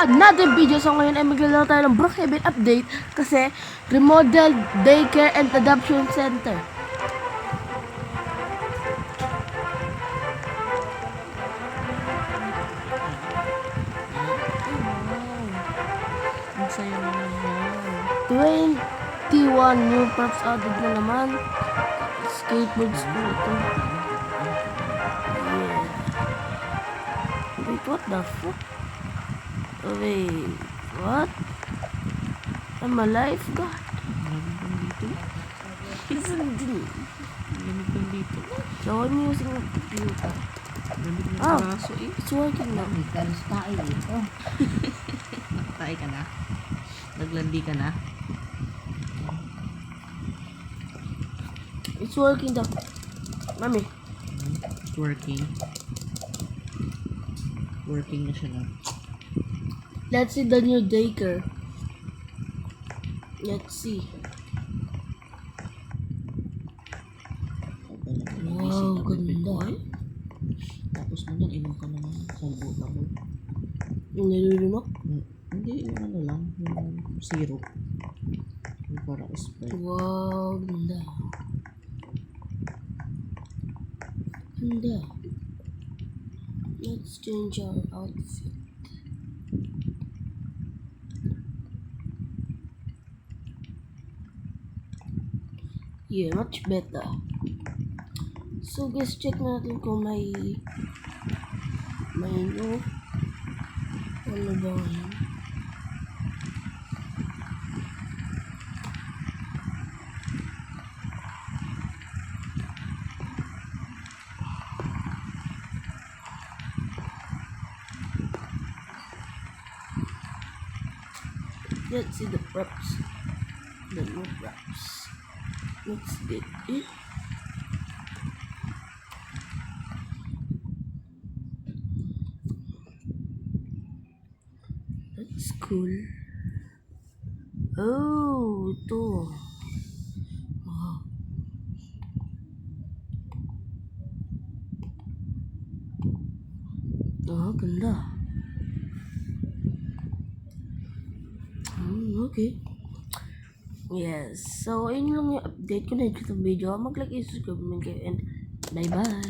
another video. So ngayon ay maglalaro tayo ng Brookhaven update kasi remodeled daycare and adoption center. Ang saya naman yan. 21 new props added na naman. Skateboards po ito. Yeah. Wait, what the fuck? Wait, what? I'm a lifeguard. Lamig lang dito. Isn't it? Lamig lang dito. So I'm using a computer. Lamig ng Ah. karaso eh. It's working now. Nagkaros tayo dito. Nakatay ka na? Naglandi ka na? It's working daw. Mami. It's working. Working na siya na. Let's see the new daycare. Let's see. Wow, ganda. Tapos mo dyan, inom ka naman. Salbo-tabo. Yung nilulunok? Hindi, yung ano lang. Yung syrup. Yung para spray. Wow, ganda. Ganda. Let's change our outfit. Yeah, much better. So guys, check natin kung may no. Ano ba yun? Let's see the props. The new props. Let's get it. That's cool. Oh, ito. Wow. Oh, ganda. Okay. Yes. So, ayun lang yung update ko na dito sa video. Mag-like, subscribe, and bye-bye.